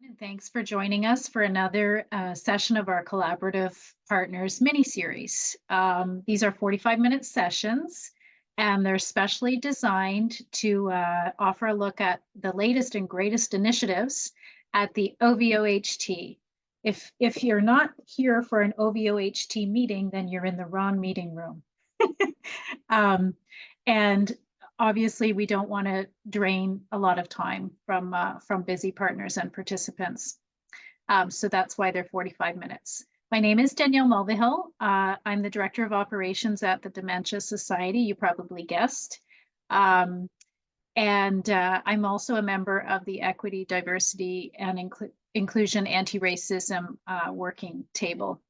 And thanks for joining us for another session of our Collaborative Partners mini-series. These are 45-minute sessions, and they're specially designed to offer a look at the latest and greatest initiatives at the OVOHT. If you're not here for an OVOHT meeting, then you're in the wrong meeting room. And obviously, we don't want to drain a lot of time from busy partners and participants. So that's why they're 45 minutes. My name is Danielle Mulvihill. I'm the Director of Operations at the Dementia Society, you probably guessed. And I'm also a member of the Equity, Diversity, and Inclusion Anti-Racism Working Table.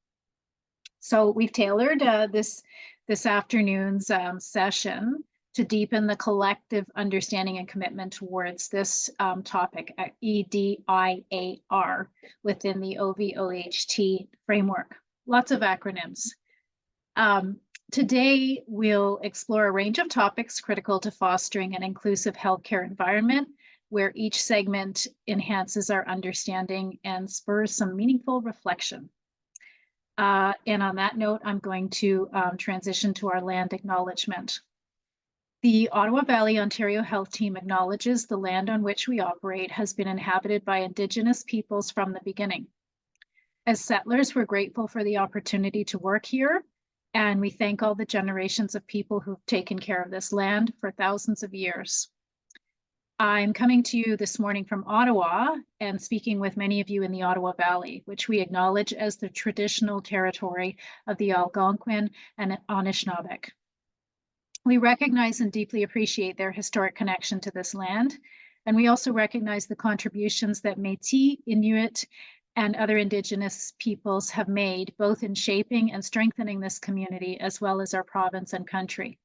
So we've tailored this afternoon's session to deepen the collective understanding and commitment towards this topic at EDIAR within the OVOHT framework. Lots of acronyms. Today, we'll explore a range of topics critical to fostering an inclusive healthcare environment where each segment enhances our understanding and spurs some meaningful reflection. And on that note, I'm going to transition to our land acknowledgement. The Ottawa Valley Ontario Health Team acknowledges the land on which we operate has been inhabited by Indigenous peoples from the beginning. As settlers, we're grateful for the opportunity to work here, and we thank all the generations of people who've taken care of this land for thousands of years. I'm coming to you this morning from Ottawa and speaking with many of you in the Ottawa Valley, which we acknowledge as the traditional territory of the Algonquin and Anishinaabe. We recognize and deeply appreciate their historic connection to this land, and we also recognize the contributions that Métis, Inuit, and other Indigenous peoples have made, both in shaping and strengthening this community, as well as our province and country.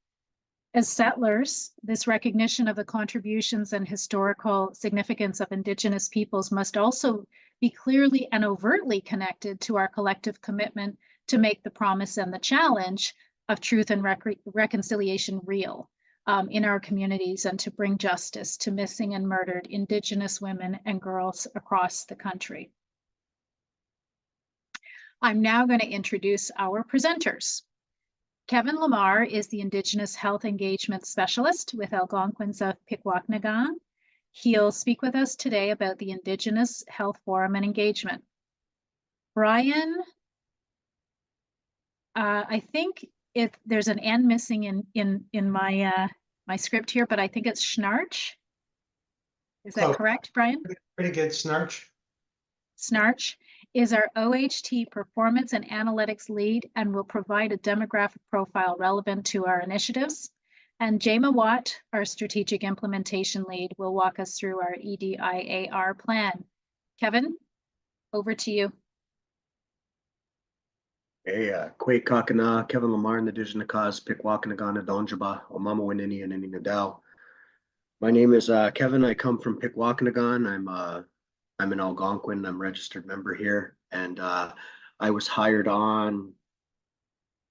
As settlers, this recognition of the contributions and historical significance of Indigenous peoples must also be clearly and overtly connected to our collective commitment to make the promise and the challenge of truth and reconciliation real in our communities and to bring justice to missing and murdered Indigenous women and girls across the country. I'm now going to introduce our presenters. Kevin Lamar is the Indigenous Health Engagement Specialist with Algonquins of Pikwakanagan. He'll speak with us today about the Indigenous Health Forum and Engagement. Brian, I think there's an N missing in my my script here, but I think it's Schnarch. Is that correct, Brian? Pretty good, Snarch. Snarch is our OHT Performance and Analytics Lead and will provide a demographic profile relevant to our initiatives. And Jema Watt, our Strategic Implementation Lead, will walk us through our EDIAR plan. Kevin, over to you. Hey, Kwake Kakana, Kevin Lamar, and the Dijinakas, Pikwakanagan, Donjaba, Omama Winini, and Nini Nadal. My name is Kevin. I come from Pikwakanagan. I'm an Algonquin. I'm a registered member here, and I was hired on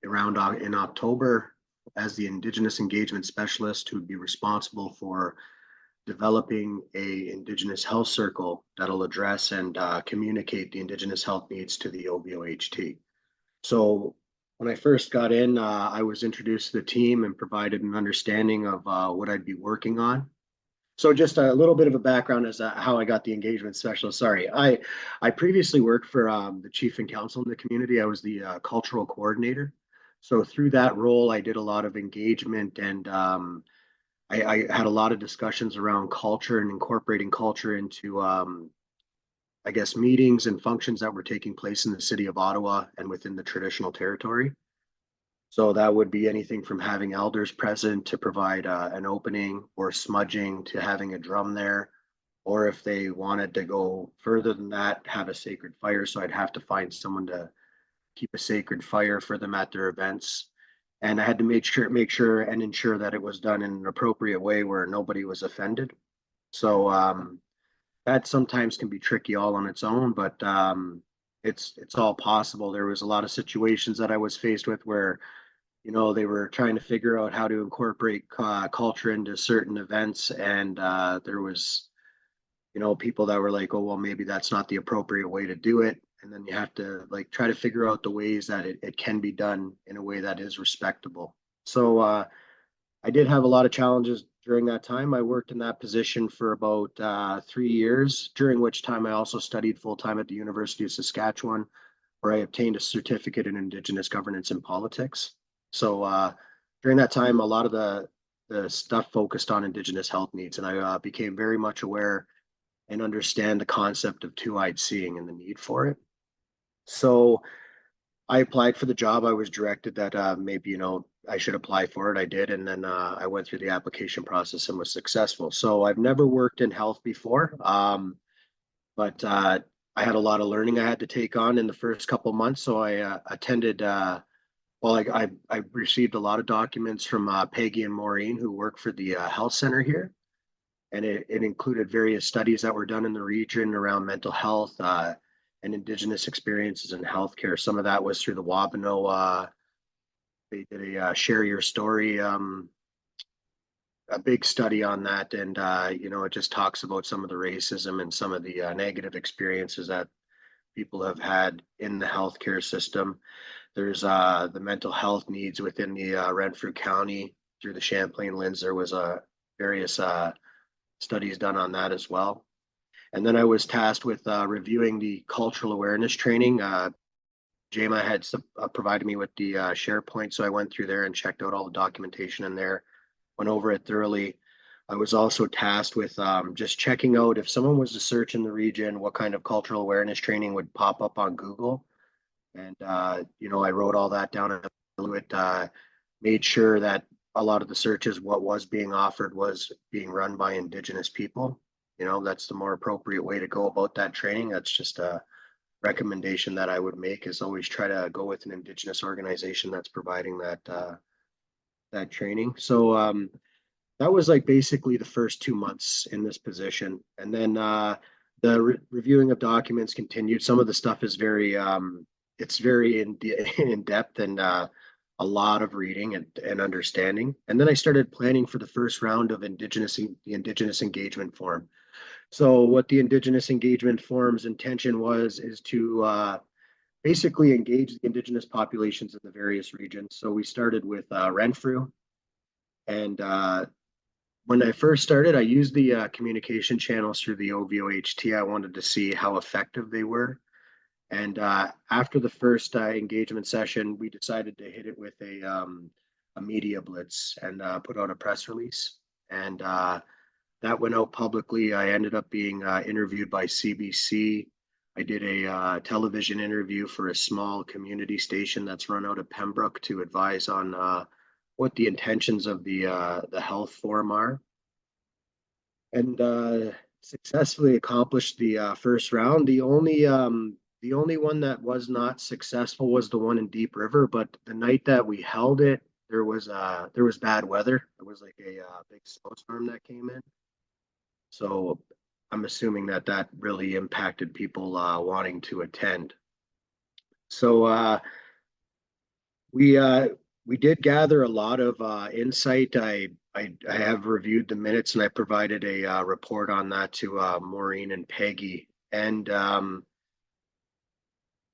around in October as the Indigenous Engagement Specialist who would be responsible for developing a Indigenous health circle that'll address and communicate the Indigenous health needs to the OVOHT. So when I first got in, I was introduced to the team and provided an understanding of what I'd be working on. So just a little bit of a background as to how I got the engagement specialist. Sorry, I previously worked for the chief and council in the community. I was the cultural coordinator. So through that role, I did a lot of engagement and I had a lot of discussions around culture and incorporating culture into I guess, meetings and functions that were taking place in the city of Ottawa and within the traditional territory. So that would be anything from having elders present to provide an opening, or smudging to having a drum there. Or if they wanted to go further than that, have a sacred fire. So I'd have to find someone to keep a sacred fire for them at their events. And I had to make sure and ensure that it was done in an appropriate way where nobody was offended. So that sometimes can be tricky all on its own, but it's all possible. There was a lot of situations that I was faced with where, you know, they were trying to figure out how to incorporate culture into certain events, and there was people that were like, oh, well, maybe that's not the appropriate way to do it. And then you have to like try to figure out the ways that it can be done in a way that is respectable. So I did have a lot of challenges during that time. I worked in that position for about 3 years, during which time I also studied full time at the University of Saskatchewan, where I obtained a certificate in Indigenous governance and politics. So during that time, a lot of the stuff focused on Indigenous health needs, and I became very much aware and understand the concept of two-eyed seeing and the need for it. So I applied for the job. I was directed that maybe, I should apply for it. I did. And then I went through the application process and was successful. So I've never worked in health before, but I had a lot of learning I had to take on in the first couple of months. So I attended, I received a lot of documents from Peggy and Maureen, who work for the health center here. And it included various studies that were done in the region around mental health and Indigenous experiences in healthcare. Some of that was through the Wabano. They did a share your story, a big study on that, and it just talks about some of the racism and some of the negative experiences that people have had in the healthcare system. There's the mental health needs within the Renfrew County through the Champlain Lens. There was various studies done on that as well. And then I was tasked with reviewing the cultural awareness training. JMA had provided me with the SharePoint, so I went through there and checked out all the documentation in there, went over it thoroughly. I was also tasked with just checking out if someone was to search in the region, what kind of cultural awareness training would pop up on Google. And, I wrote all that down and it, made sure that a lot of the searches, what was being offered was being run by Indigenous people. That's the more appropriate way to go about that training. That's just a recommendation that I would make, is always try to go with an Indigenous organization that's providing that training. So that was like basically the first 2 months in this position. And then the reviewing of documents continued. Some of the stuff is it's very in depth and a lot of reading and understanding. And then I started planning for the first round of the Indigenous Engagement Forum. So what the Indigenous Engagement Forum's intention is to basically engage the Indigenous populations in the various regions. So we started with Renfrew. And when I first started, I used the communication channels through the OVOHT. I wanted to see how effective they were. And after the first engagement session, we decided to hit it with a media blitz and put out a press release. And that went out publicly. I ended up being interviewed by CBC. I did a television interview for a small community station that's run out of Pembroke to advise on what the intentions of the health forum are. And successfully accomplished the first round. The only one that was not successful was the one in Deep River, but the night that we held it, there was bad weather. It was like a big snowstorm that came in. So I'm assuming that really impacted people wanting to attend. So we did gather a lot of insight. I have reviewed the minutes and I provided a report on that to Maureen and Peggy. And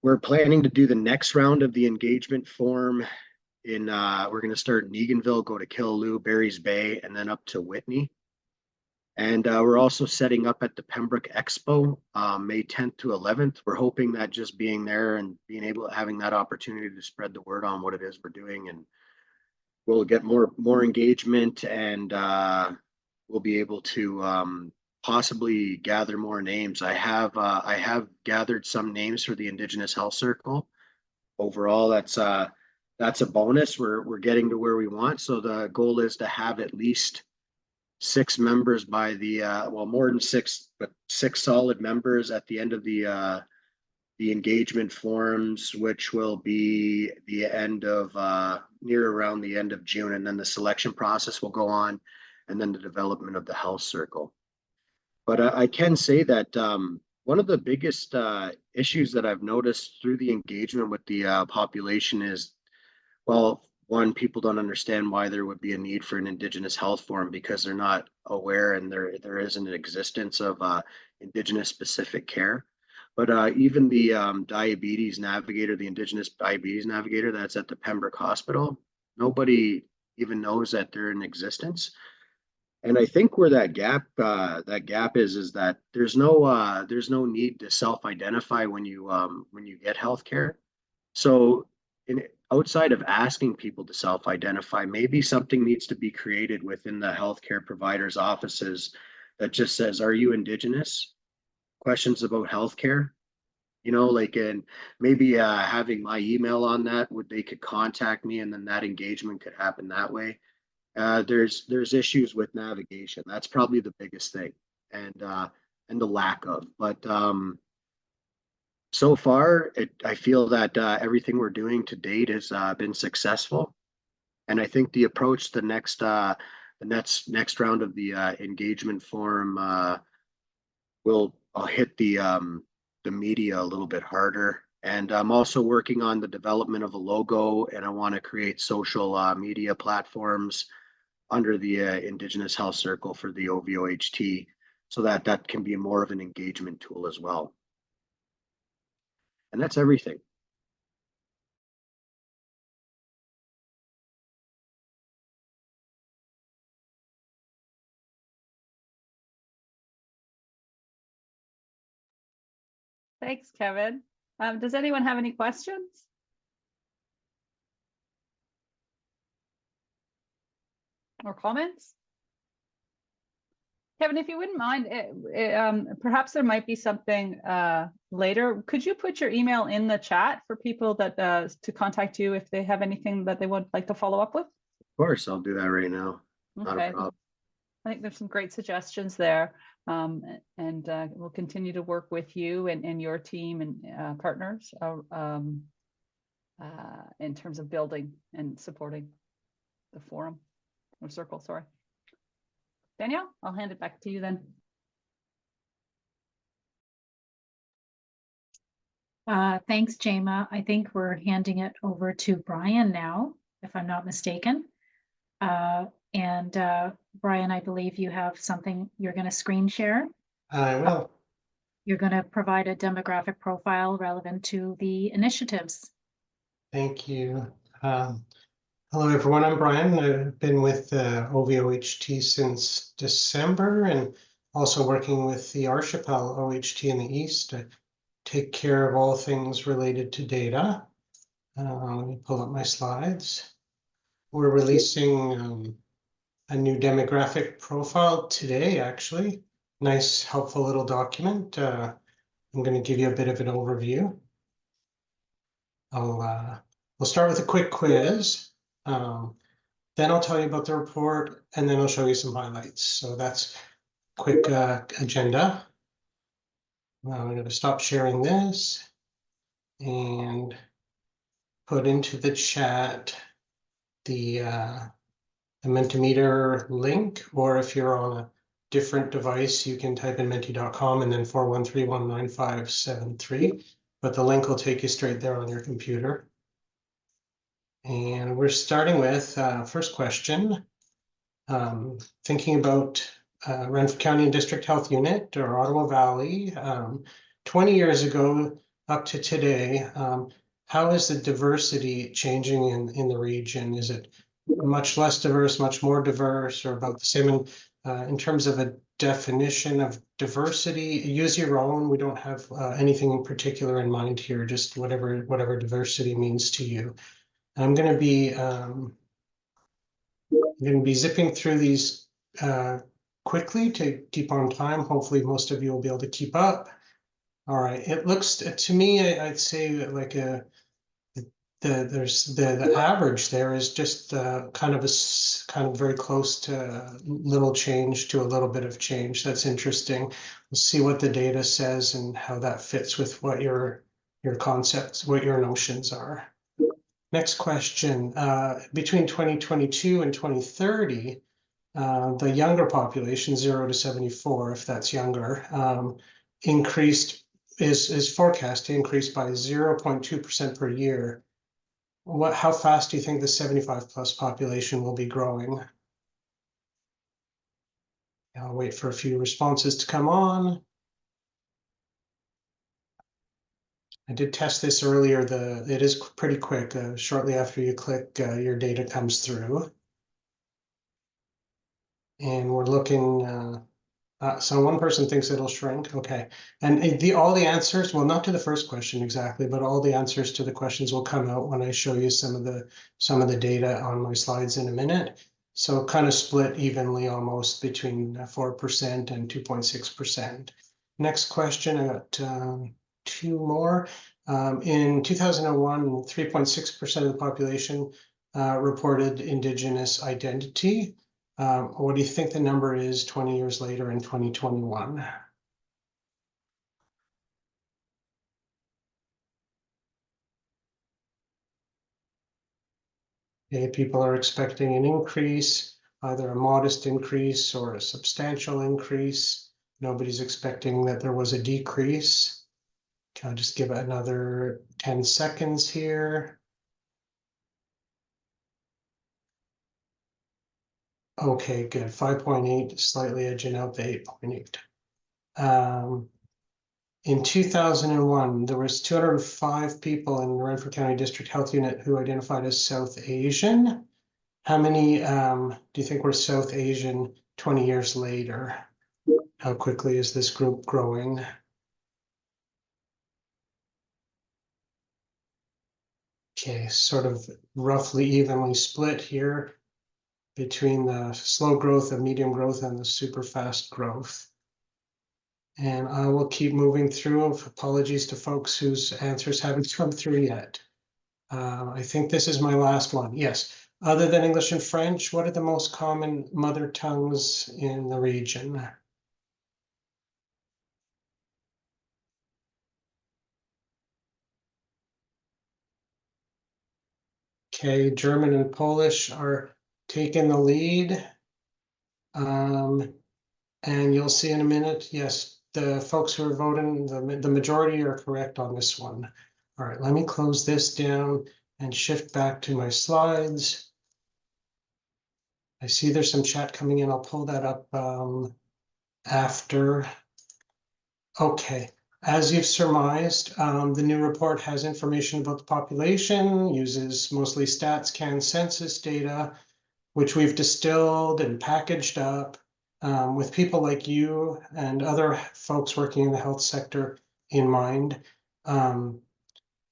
we're planning to do the next round of the engagement forum we're going to start in Eganville, go to Killaloe, Barry's Bay, and then up to Whitney. And we're also setting up at the Pembroke Expo, May 10th to 11th. We're hoping that just being there and having that opportunity to spread the word on what it is we're doing, and we'll get more engagement, and we'll be able to possibly gather more names. I have gathered some names for the Indigenous Health Circle. Overall, that's a bonus. We're getting to where we want. So the goal is to have at least 6 members by more than 6, but 6 solid members at the end of the engagement forums, which will be the end of near around the end of June, and then the selection process will go on, and then the development of the health circle. But I can say that one of the biggest issues that I've noticed through the engagement with the population is, well, one, people don't understand why there would be a need for an Indigenous health forum because they're not aware, and there isn't an existence of Indigenous specific care. But even the diabetes navigator, the Indigenous diabetes navigator that's at the Pembroke Hospital, nobody even knows that they're in existence. And I think where that gap is that there's no need to self-identify when you get healthcare. So outside of asking people to self-identify, maybe something needs to be created within the healthcare providers' offices that just says, "Are you Indigenous?" Questions about healthcare. And maybe having my email on that, would they could contact me, and then that engagement could happen that way. There's issues with navigation. That's probably the biggest thing, and the lack of. But so far, I feel that everything we're doing to date has been successful, and I think the approach, the next round of the engagement forum, I'll hit the media a little bit harder. And I'm also working on the development of a logo, and I want to create social media platforms under the Indigenous Health Circle for the OVOHT, so that can be more of an engagement tool as well. And that's everything. Thanks, Kevin. Does anyone have any questions? Or comments? Kevin, if you wouldn't mind, perhaps there might be something later. Could you put your email in the chat for people that to contact you if they have anything that they would like to follow up with? Of course, I'll do that right now. Not a Okay. problem. I think there's some great suggestions there, and we'll continue to work with you and your team and partners in terms of building and supporting the forum or circle. Sorry. Danielle, I'll hand it back to you then. Thanks, Jema. I think we're handing it over to Brian now, if I'm not mistaken. And Brian, I believe you have something you're going to screen share. I will. You're going to provide a demographic profile relevant to the initiatives. Thank you. Hello, everyone. I'm Brian. I've been with OVOHT since December, and also working with the Archipel OHT in the East to take care of all things related to data. Let me pull up my slides. We're releasing a new demographic profile today, actually. Nice, helpful little document. I'm going to give you a bit of an overview. We'll start with a quick quiz. Then I'll tell you about the report, and then I'll show you some highlights. So that's a quick agenda. I'm going to stop sharing this and put into the chat the Mentimeter link, or if you're on a different device, you can type in menti.com and then 413-19573. But the link will take you straight there on your computer. And we're starting with first question. Thinking about Renfrew County and District Health Unit, or Ottawa Valley, 20 years ago up to today, how is the diversity changing in the region? Is it much less diverse, much more diverse, or about the same in terms of a definition of diversity? Use your own. We don't have anything in particular in mind here, just whatever diversity means to you. I'm going to be zipping through these quickly to keep on time. Hopefully most of you will be able to keep up. All right, it looks to me, I'd say like the average there is just kind of very close to little change to a little bit of change. That's interesting. We'll see what the data says and how that fits with what your concepts, what your notions are. Next question, between 2022 and 2030, the younger population, 0 to 74, if that's younger, is forecast to increase by 0.2% per year. how fast do you think the 75+ population will be growing? I'll wait for a few responses to come on. I did test this earlier. It is pretty quick. Shortly after you click, your data comes through. And we're looking, so one person thinks it'll shrink. Okay. And all the answers, well, not to the first question exactly, but all the answers to the questions will come out when I show you some of the data on my slides in a minute. So kind of split evenly almost between 4% and 2.6%. Next question, I got two more. In 2001, 3.6% of the population reported Indigenous identity. What do you think the number is 20 years later in 2021? Okay, people are expecting an increase, either a modest increase or a substantial increase. Nobody's expecting that there was a decrease. I'll just give it another 10 seconds here. Okay, good. 5.8, slightly edging out the 8.8. In 2001, there was 205 people in the Renfrew County District Health Unit who identified as South Asian. How many do you think were South Asian 20 years later? How quickly is this group growing? Okay, sort of roughly evenly split here between the slow growth, the medium growth, and the super fast growth. And I will keep moving through. Apologies to folks whose answers haven't come through yet. I think this is my last one. Yes. Other than English and French, what are the most common mother tongues in the region? Okay, German and Polish are taking the lead. And you'll see in a minute, yes, the folks who are voting, the majority are correct on this one. All right, let me close this down and shift back to my slides. I see there's some chat coming in. I'll pull that up after. Okay, as you've surmised, the new report has information about the population, uses mostly stats, can census data, which we've distilled and packaged up with people like you and other folks working in the health sector in mind.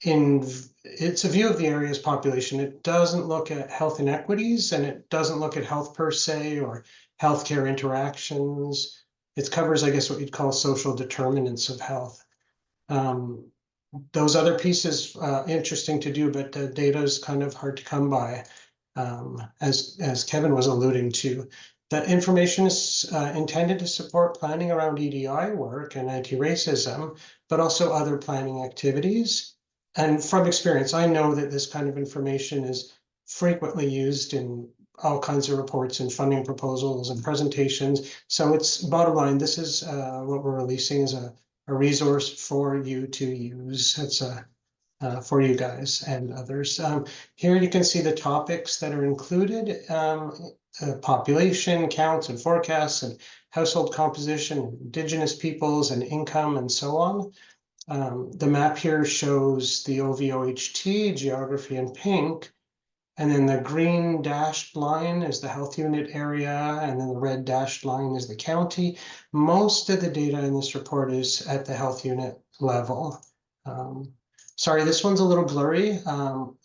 It's a view of the area's population. It doesn't look at health inequities, and it doesn't look at health per se or healthcare interactions. It covers, I guess, what you'd call social determinants of health. Those other pieces interesting to do, but the data is kind of hard to come by, as Kevin was alluding to. That information is intended to support planning around EDI work and anti-racism, but also other planning activities. And from experience, I know that this kind of information is frequently used in all kinds of reports and funding proposals and presentations. So it's bottom line, this is what we're releasing as a resource for you to use. It's for you guys and others. Here you can see the topics that are included, population counts and forecasts and household composition, Indigenous peoples and income and so on. The map here shows the OVOHT geography in pink, and then the green dashed line is the health unit area, and then the red dashed line is the county. Most of the data in this report is at the health unit level. Sorry, this one's a little blurry.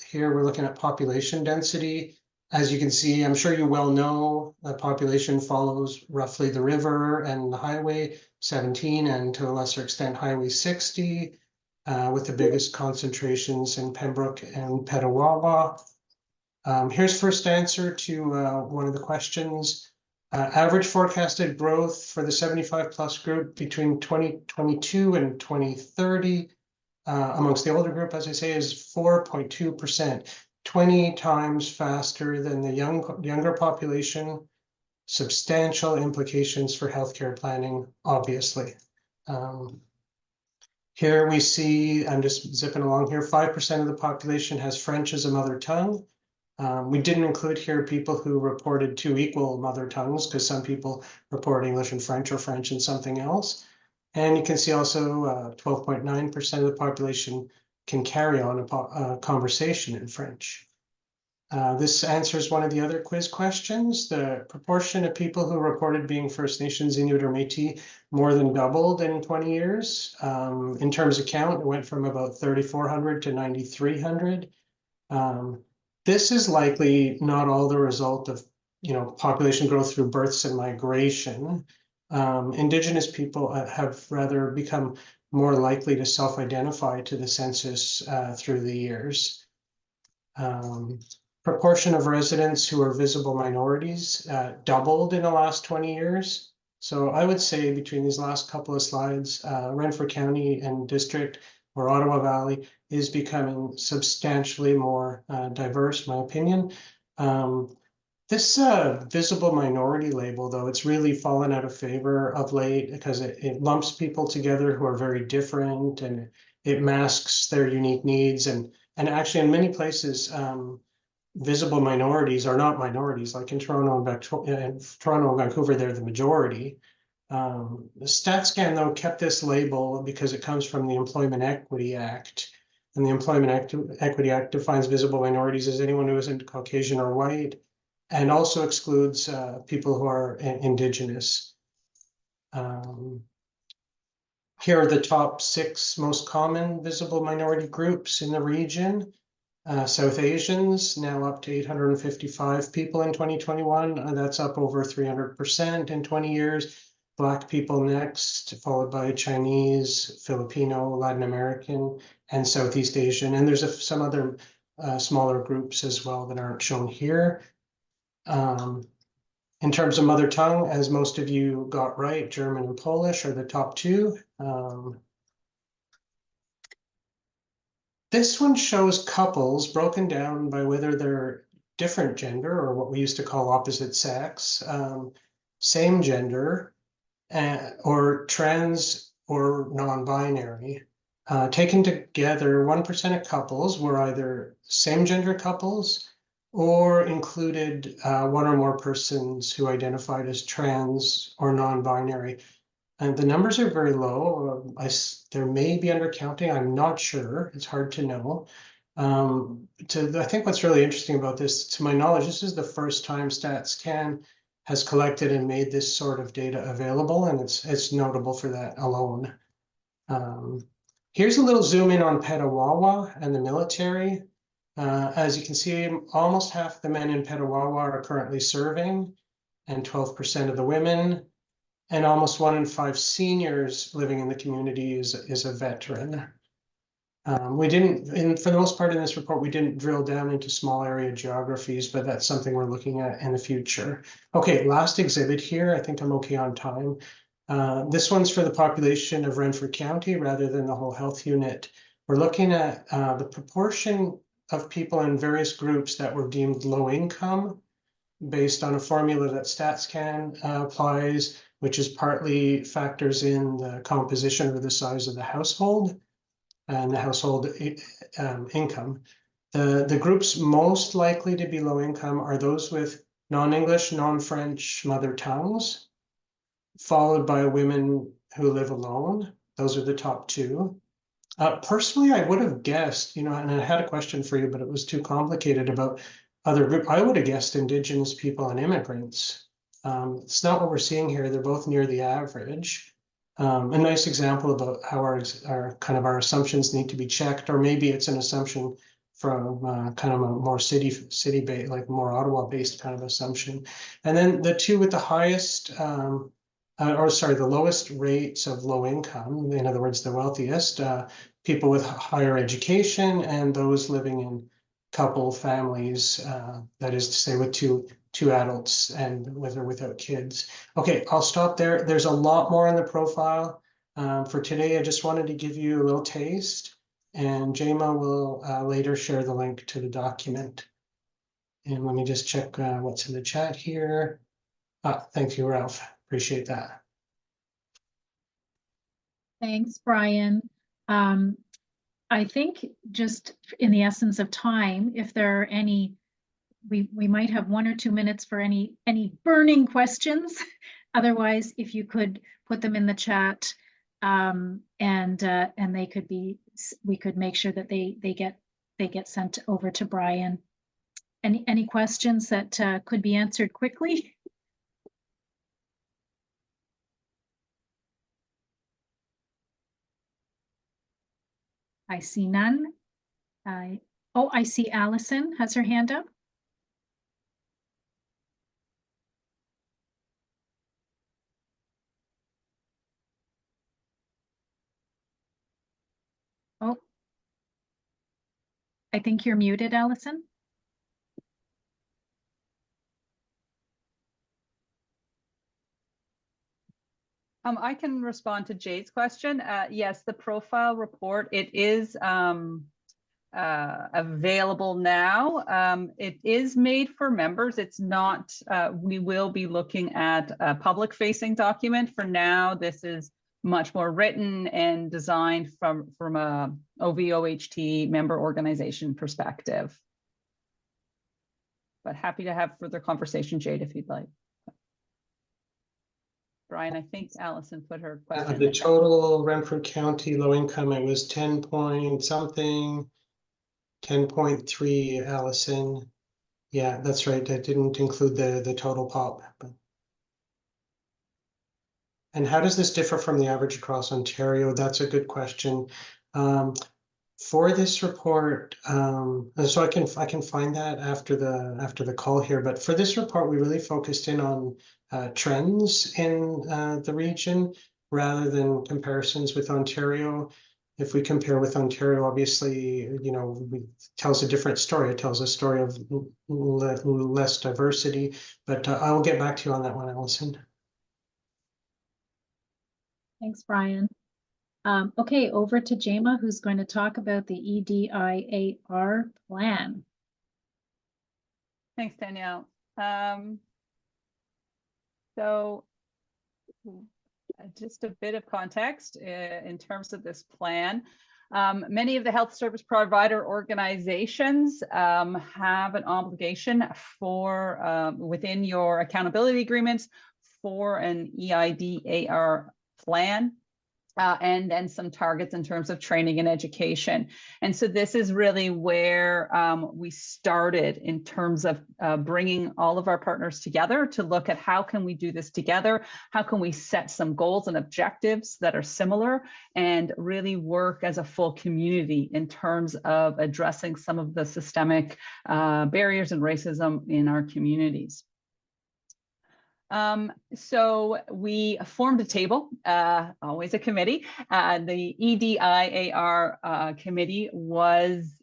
Here we're looking at population density. As you can see, I'm sure you well know, the population follows roughly the river and the Highway 17 and to a lesser extent Highway 60, with the biggest concentrations in Pembroke and Petawawa. Here's first answer to one of the questions. Average forecasted growth for the 75+ group between 2022 and 2030 amongst the older group, as I say, is 4.2%, 20 times faster than the younger population. Substantial implications for healthcare planning, obviously. Here we see, I'm just zipping along here, 5% of the population has French as a mother tongue. We didn't include here people who reported 2 equal mother tongues, because some people report English and French or French and something else. And you can see also 12.9% of the population can carry on a conversation in French. This answers one of the other quiz questions. The proportion of people who reported being First Nations, Inuit, or Métis more than doubled in 20 years. In terms of count, it went from about 3,400 to 9,300. This is likely not all the result of, population growth through births and migration. Indigenous people have rather become more likely to self-identify to the census through the years. Proportion of residents who are visible minorities doubled in the last 20 years. So I would say between these last couple of slides, Renfrew County and District or Ottawa Valley is becoming substantially more diverse, in my opinion. This visible minority label, though, it's really fallen out of favor of late because it lumps people together who are very different, and it masks their unique needs. And actually, in many places, visible minorities are not minorities. Like in Toronto and Vancouver, they're the majority. StatsCan, though, kept this label because it comes from the Employment Equity Act. And the Employment Equity Act defines visible minorities as anyone who isn't Caucasian or white, and also excludes people who are Indigenous. Here are the top 6 most common visible minority groups in the region. South Asians, now up to 855 people in 2021. That's up over 300% in 20 years. Black people next, followed by Chinese, Filipino, Latin American, and Southeast Asian. And there's some other smaller groups as well that aren't shown here. In terms of mother tongue, as most of you got right, German and Polish are the top 2. This one shows couples broken down by whether they're different gender, or what we used to call opposite sex, same gender, or trans or non-binary. Taken together, 1% of couples were either same gender couples or included 1 or more persons who identified as trans or non-binary. And the numbers are very low. There may be undercounting. I'm not sure. It's hard to know. I think what's really interesting about this, to my knowledge, this is the first time StatsCan has collected and made this sort of data available, and it's notable for that alone. Here's a little zoom in on Petawawa and the military. As you can see, almost half the men in Petawawa are currently serving, and 12% of the women. And almost 1 in 5 seniors living in the community is a veteran. We didn't, for the most part in this report, we didn't drill down into small area geographies, but that's something we're looking at in the future. Okay, last exhibit here. I think I'm okay on time. This one's for the population of Renfrew County rather than the whole health unit. We're looking at the proportion of people in various groups that were deemed low income based on a formula that StatsCan applies, which is partly factors in the composition or the size of the household and the household income. The groups most likely to be low income are those with non-English, non-French mother tongues, followed by women who live alone. Those are the top 2. Personally, I would have guessed, and I had a question for you, but it was too complicated about other group. I would have guessed Indigenous people and immigrants. It's not what we're seeing here. They're both near the average. A nice example about how our assumptions need to be checked, or maybe it's an assumption from kind of a more city-based, like more Ottawa-based kind of assumption. And then the 2 with the highest, the lowest rates of low income, in other words, the wealthiest, people with higher education and those living in couple families, that is to say with two adults and with or without kids. Okay, I'll stop there. There's a lot more in the profile. For today, I just wanted to give you a little taste, and Jema will later share the link to the document. And let me just check what's in the chat here. Thank you, Ralph. Appreciate that. Thanks, Brian. I think just in the essence of time, if there are any, we might have 1 or 2 minutes for any burning questions. Otherwise, if you could put them in the chat, and they could be, we could make sure that they get sent over to Brian. Any questions that could be answered quickly? I see none. Oh, I see Allison has her hand up. Oh, I think you're muted, Allison. I can respond to Jade's question. Yes, the profile report, it is available now. It is made for members. It's not, we will be looking at a public facing document. For now, this is much more written and designed from a OVOHT member organization perspective. But happy to have further conversation, Jade, if you'd like. Brian, I think Allison put her question. The total Renfrew County low income, it was 10 point something, 10.3, Allison. Yeah, that's right. That didn't include the total pop. And how does this differ from the average across Ontario? That's a good question. For this report, so I can find that after the call here. But for this report, we really focused in on trends in the region rather than comparisons with Ontario. If we compare with Ontario, obviously, it tells a different story. It tells a story of less diversity. But I'll get back to you on that one, Allison. Thanks, Brian. Okay, over to Jema, who's going to talk about the EDIAR plan. Thanks, Danielle. So just a bit of context in terms of this plan. Many of the health service provider organizations have an obligation for within your accountability agreements for an EIDAR plan. And then some targets in terms of training and education. And so this is really where we started in terms of bringing all of our partners together to look at how can we do this together? How can we set some goals and objectives that are similar and really work as a full community in terms of addressing some of the systemic barriers and racism in our communities. So we formed a table, always a committee. The EDIAR committee was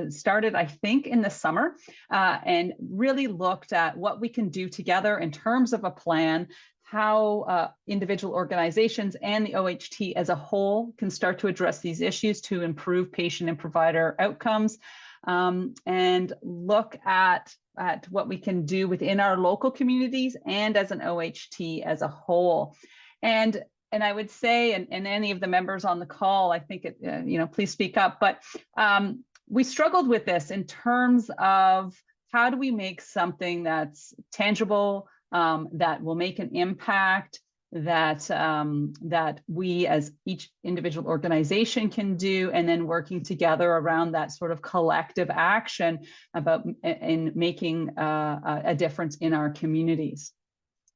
started, I think, in the summer and really looked at what we can do together in terms of a plan, how individual organizations and the OHT as a whole can start to address these issues to improve patient and provider outcomes, and look at what we can do within our local communities and as an OHT as a whole. And I would say, and any of the members on the call, I think, please speak up, but we struggled with this in terms of how do we make something that's tangible, that will make an impact, that we as each individual organization can do, and then working together around that sort of collective action about in making a difference in our communities.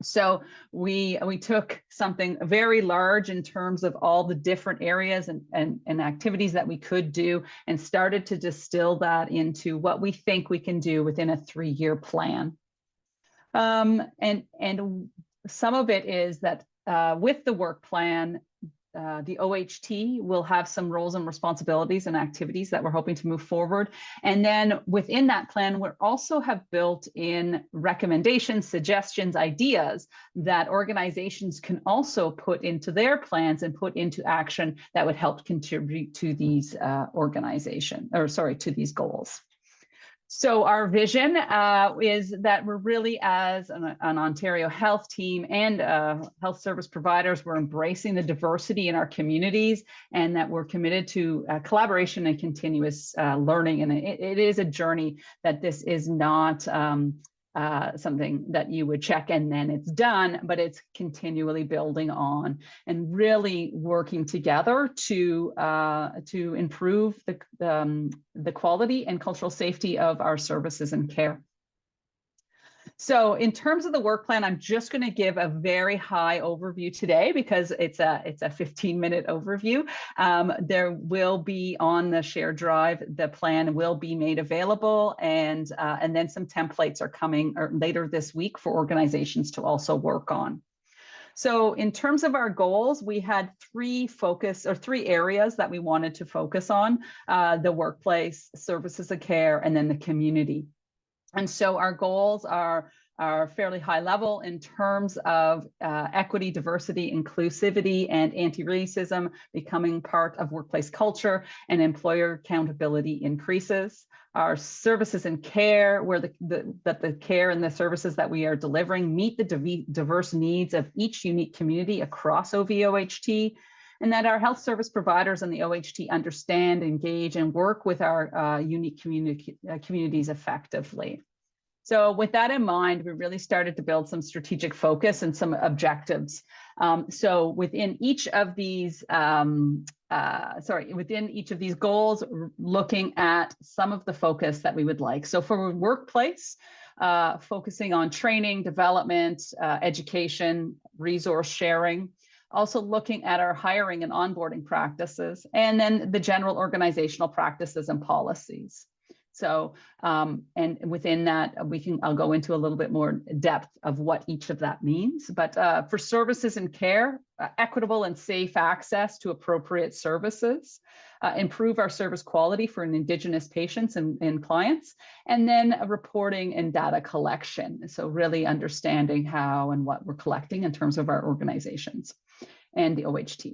So we took something very large in terms of all the different areas and activities that we could do and started to distill that into what we think we can do within a 3-year plan. And some of it is that with the work plan, the OHT will have some roles and responsibilities and activities that we're hoping to move forward. And then within that plan, we also have built in recommendations, suggestions, ideas that organizations can also put into their plans and put into action that would help contribute to these to these goals. So our vision is that we're really, as an Ontario health team and health service providers, we're embracing the diversity in our communities, and that we're committed to collaboration and continuous learning. And it is a journey, that this is not something that you would check and then it's done, but it's continually building on and really working together to improve the quality and cultural safety of our services and care. So in terms of the work plan, I'm just going to give a very high overview today, because it's a 15-minute overview. There will be on the shared drive, the plan will be made available, and then some templates are coming later this week for organizations to also work on. So in terms of our goals, we had three areas that we wanted to focus on: the workplace, services of care, and then the community. And so our goals are fairly high level in terms of equity, diversity, inclusivity, and anti-racism becoming part of workplace culture, and employer accountability increases. Our services and care, where the care and the services that we are delivering meet the diverse needs of each unique community across OVOHT, and that our health service providers and the OHT understand, engage, and work with our unique communities effectively. So with that in mind, we really started to build some strategic focus and some objectives. So within each of these, within each of these goals, looking at some of the focus that we would like. So for workplace, focusing on training, development, education, resource sharing. Also looking at our hiring and onboarding practices, and then the general organizational practices and policies. So, and within that, I'll go into a little bit more depth of what each of that means. But for services and care, equitable and safe access to appropriate services, improve our service quality for Indigenous patients and clients, and then reporting and data collection. So really understanding how and what we're collecting in terms of our organizations and the OHT.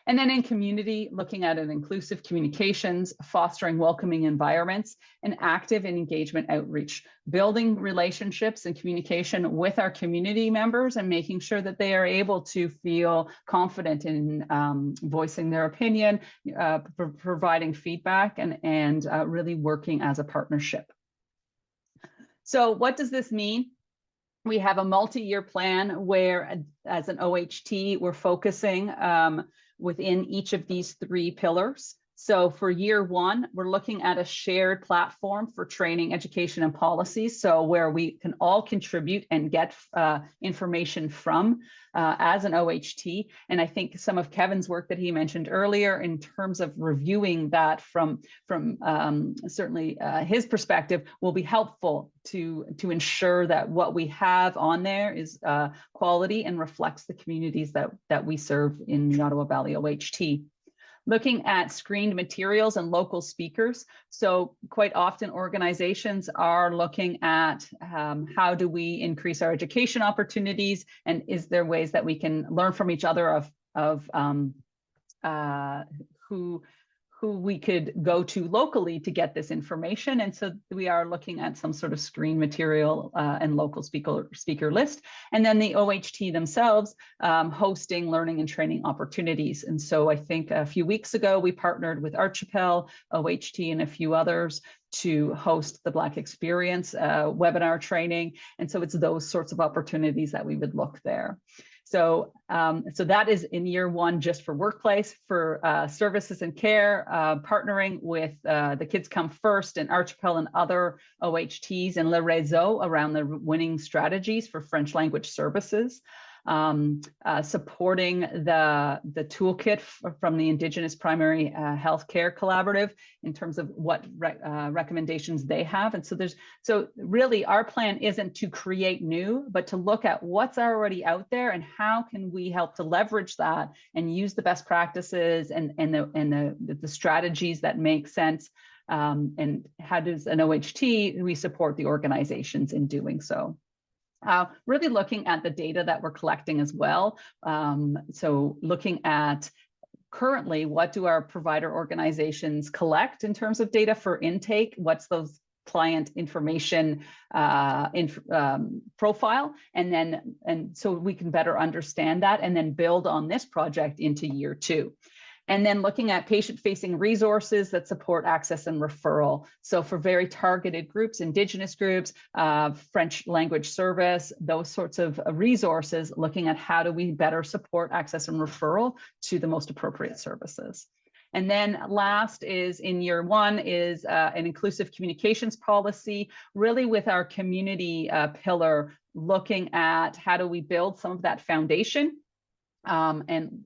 And then in community, looking at an inclusive communications, fostering welcoming environments, and active and engagement outreach, building relationships and communication with our community members, and making sure that they are able to feel confident in voicing their opinion, providing feedback, and really working as a partnership. So what does this mean? We have a multi-year plan where, as an OHT, we're focusing within each of these three pillars. So for year one, we're looking at a shared platform for training, education, and policies. So where we can all contribute and get information from as an OHT. And I think some of Kevin's work that he mentioned earlier in terms of reviewing that from certainly his perspective will be helpful to ensure that what we have on there is quality and reflects the communities that we serve in the Ottawa Valley OHT. Looking at screened materials and local speakers. So quite often organizations are looking at how do we increase our education opportunities, and is there ways that we can learn from each other of who we could go to locally to get this information. And so we are looking at some sort of screen material and local speaker list. And then the OHT themselves hosting learning and training opportunities. And so I think a few weeks ago, we partnered with Archipel, OHT, and a few others to host the Black Experience webinar training. And so it's those sorts of opportunities that we would look there. So, so that is in year one, just for workplace. For services and care, partnering with the Kids Come First and Archipel and other OHTs and Le Réseau around the winning strategies for French language services. Supporting the toolkit from the Indigenous Primary Healthcare Collaborative in terms of what recommendations they have. And so really our plan isn't to create new, but to look at what's already out there and how can we help to leverage that and use the best practices and the strategies that make sense. And how does an OHT, we support the organizations in doing so. Really looking at the data that we're collecting as well. So looking at currently, what do our provider organizations collect in terms of data for intake? What's those client information profile, and so we can better understand that and then build on this project into year 2. And then looking at patient-facing resources that support access and referral. So for very targeted groups, Indigenous groups, French language service, those sorts of resources, looking at how do we better support access and referral to the most appropriate services. And then last is in year 1 is an inclusive communications policy, really with our community pillar, looking at how do we build some of that foundation and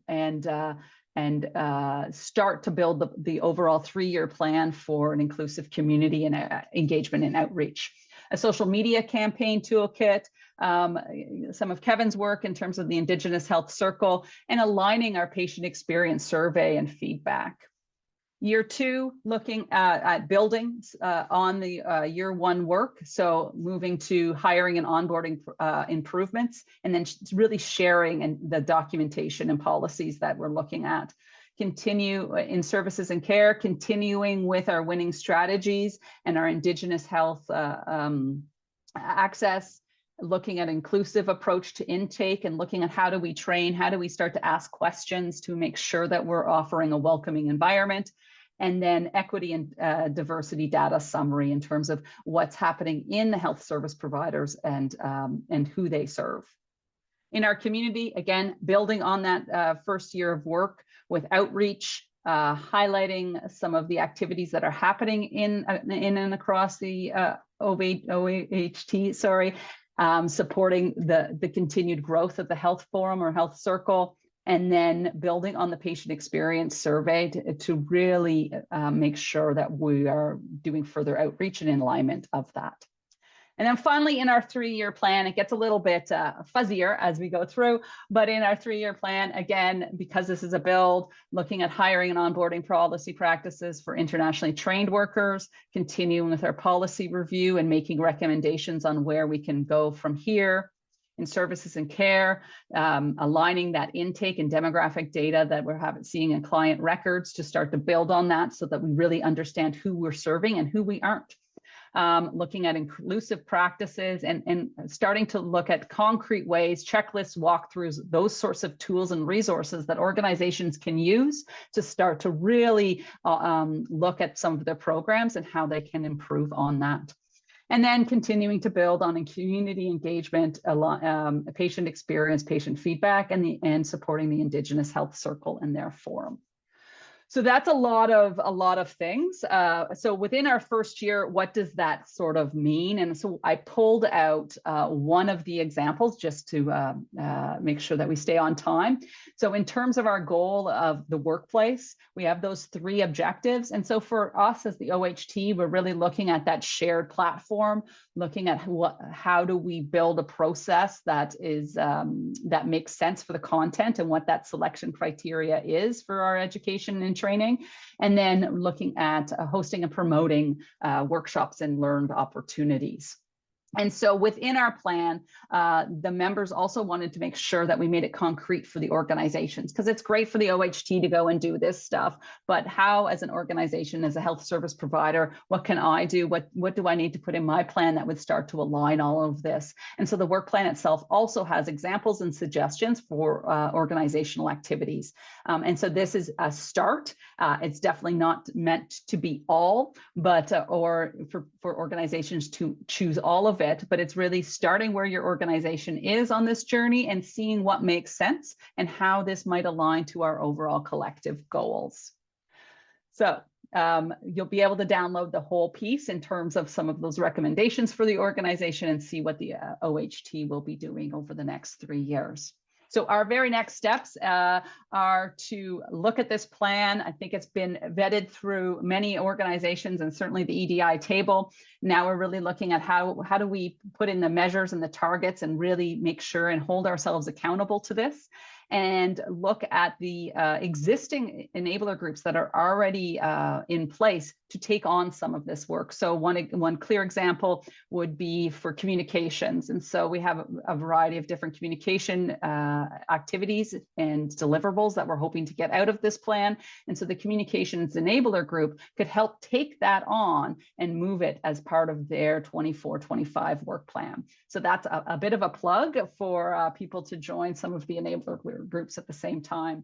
start to build the overall 3-year plan for an inclusive community and engagement and outreach. A social media campaign toolkit, some of Kevin's work in terms of the Indigenous Health Circle, and aligning our patient experience survey and feedback. Year 2, looking at building on the year 1 work. So moving to hiring and onboarding improvements, and then really sharing and the documentation and policies that we're looking at. Continue in services and care, continuing with our winning strategies and our Indigenous health access, looking at inclusive approach to intake and looking at how do we train, how do we start to ask questions to make sure that we're offering a welcoming environment. And then equity and diversity data summary in terms of what's happening in the health service providers and who they serve. In our community, again, building on that first year of work with outreach, highlighting some of the activities that are happening in and across the OVOHT, supporting the continued growth of the health forum or health circle, and then building on the patient experience survey to really make sure that we are doing further outreach and in alignment of that. And then finally, in our 3-year plan, it gets a little bit fuzzier as we go through, but in our 3-year plan, again, because this is a build, looking at hiring and onboarding policy practices for internationally trained workers, continuing with our policy review and making recommendations on where we can go from here. In services and care, aligning that intake and demographic data that we're seeing in client records to start to build on that so that we really understand who we're serving and who we aren't. Looking at inclusive practices and starting to look at concrete ways, checklists, walkthroughs, those sorts of tools and resources that organizations can use to start to really look at some of their programs and how they can improve on that. And then continuing to build on community engagement, patient experience, patient feedback, and supporting the Indigenous Health Circle and their forum. So that's a lot of things. So within our first year, what does that sort of mean? And so I pulled out one of the examples just to make sure that we stay on time. So in terms of our goal of the workplace, we have those 3 objectives. And so for us as the OHT, we're really looking at that shared platform, looking at how do we build a process that is that makes sense for the content and what that selection criteria is for our education and training, and then looking at hosting and promoting workshops and learned opportunities. And so within our plan, the members also wanted to make sure that we made it concrete for the organizations, because it's great for the OHT to go and do this stuff, but how as an organization, as a health service provider, what can I do? What do I need to put in my plan that would start to align all of this? And so the work plan itself also has examples and suggestions for organizational activities. And so this is a start. It's definitely not meant to be all, but or for organizations to choose all of it. But it's really starting where your organization is on this journey and seeing what makes sense and how this might align to our overall collective goals. So you'll be able to download the whole piece in terms of some of those recommendations for the organization and see what the OHT will be doing over the next 3 years. So our very next steps are to look at this plan. I think it's been vetted through many organizations and certainly the EDI table. Now we're really looking at how do we put in the measures and the targets and really make sure and hold ourselves accountable to this. and look at the existing enabler groups that are already in place to take on some of this work. So one clear example would be for communications. And so we have a variety of different communication activities and deliverables that we're hoping to get out of this plan. And so the communications enabler group could help take that on and move it as part of their 24-25 work plan. So that's a bit of a plug for people to join some of the enabler groups at the same time.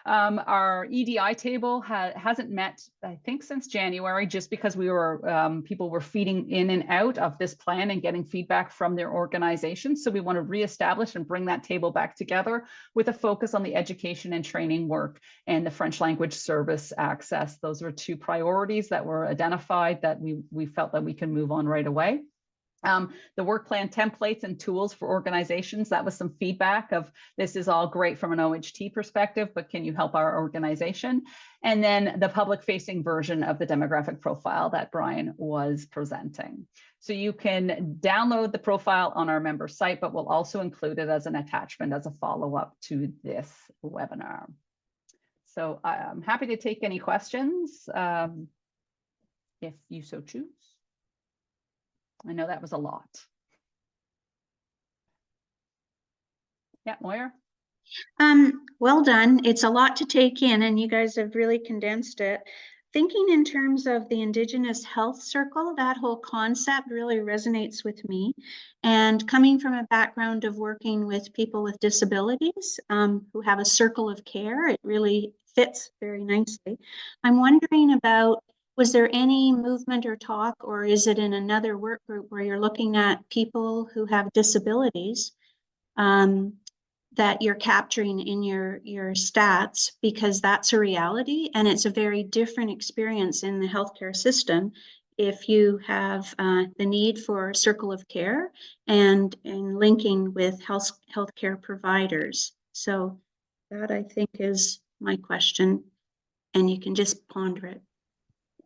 Our EDI table hasn't met, I think, since January, just because we were people were feeding in and out of this plan and getting feedback from their organizations. So we want to reestablish and bring that table back together with a focus on the education and training work and the French language service access. Those were two priorities that were identified that we felt that we can move on right away. The work plan templates and tools for organizations, that was some feedback of this is all great from an OHT perspective, but can you help our organization? And then the public facing version of the demographic profile that Brian was presenting. So you can download the profile on our member site, but we'll also include it as an attachment as a follow-up to this webinar. So I'm happy to take any questions if you so choose. I know that was a lot. Yeah, Moira? Well done. It's a lot to take in, and you guys have really condensed it. Thinking in terms of the Indigenous Health Circle, that whole concept really resonates with me. And coming from a background of working with people with disabilities who have a circle of care, it really fits very nicely. I'm wondering about, was there any movement or talk, or is it in another work group where you're looking at people who have disabilities that you're capturing in your stats, because that's a reality and it's a very different experience in the healthcare system if you have the need for circle of care and linking with healthcare providers. So that, I think, is my question, and you can just ponder it.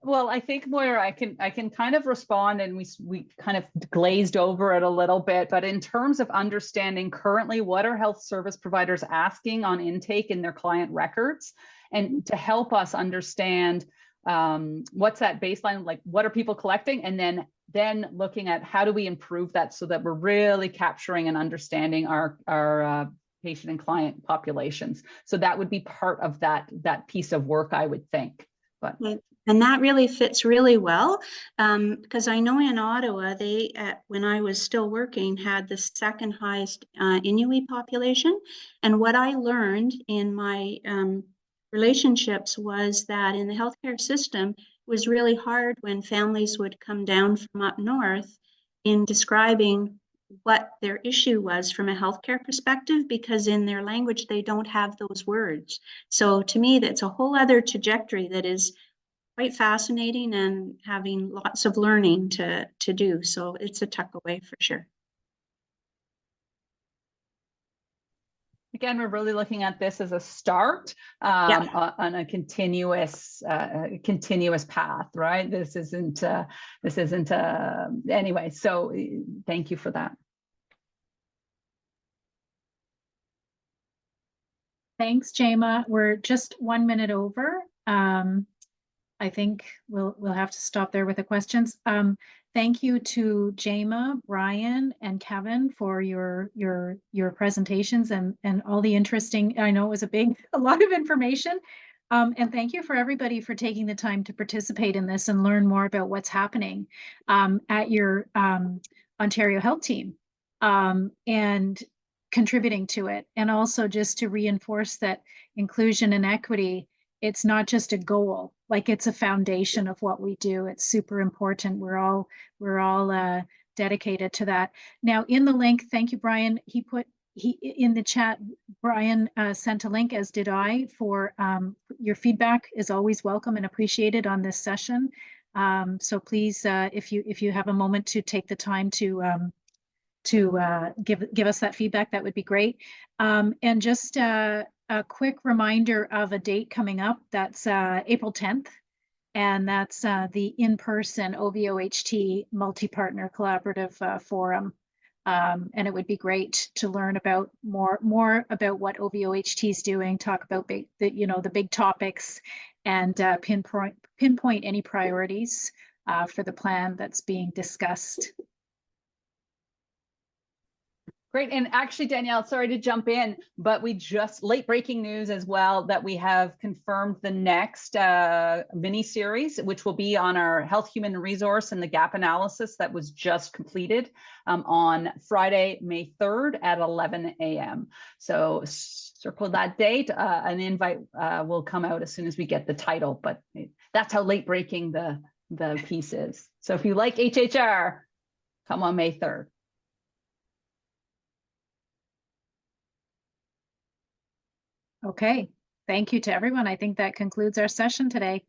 Well, I think, Moira, I can kind of respond, and we kind of glazed over it a little bit, but in terms of understanding currently what are health service providers asking on intake in their client records, and to help us understand what's that baseline, like what are people collecting, and then looking at how do we improve that so that we're really capturing and understanding our patient and client populations. So that would be part of that piece of work, I would think. But and that really fits really well, because I know in Ottawa, they, when I was still working, had the second highest Inuit population. And what I learned in my relationships was that in the healthcare system, it was really hard when families would come down from up north in describing what their issue was from a healthcare perspective, because in their language, they don't have those words. So to me, that's a whole other trajectory that is quite fascinating and having lots of learning to do. So it's a tuck away for sure. Again, we're really looking at this as a start on a continuous path, right? This isn't anyway. So thank you for that. Thanks, Jema. We're just 1 minute over. I think we'll have to stop there with the questions. Thank you to Jema, Brian, and Kevin for your presentations and all the interesting. I know it was a lot of information, and thank you for everybody for taking the time to participate in this and learn more about what's happening at your Ontario Health team and contributing to it, and also just to reinforce that inclusion and equity. It's not just a goal, like it's a foundation of what we do. It's super important. We're all dedicated to that. Now in the link, thank you, Brian. He in the chat, Brian sent a link, as did I, for your feedback is always welcome and appreciated on this session. So please, if you have a moment to take the time to give us that feedback, that would be great. And just a quick reminder of a date coming up. That's April 10th, and that's the in-person OVOHT multi-partner collaborative forum. And it would be great to learn about more about what OVOHT is doing, talk about the big topics, and pinpoint any priorities for the plan that's being discussed. Great. And actually, Danielle, sorry to jump in, but we just late breaking news as well that we have confirmed the next mini-series, which will be on our health human resource and the gap analysis that was just completed on Friday, May 3rd at 11 a.m. So circle that date. An invite will come out as soon as we get the title, but that's how late breaking the piece is. So if you like HHR, come on May 3rd. Okay, thank you to everyone. I think that concludes our session today.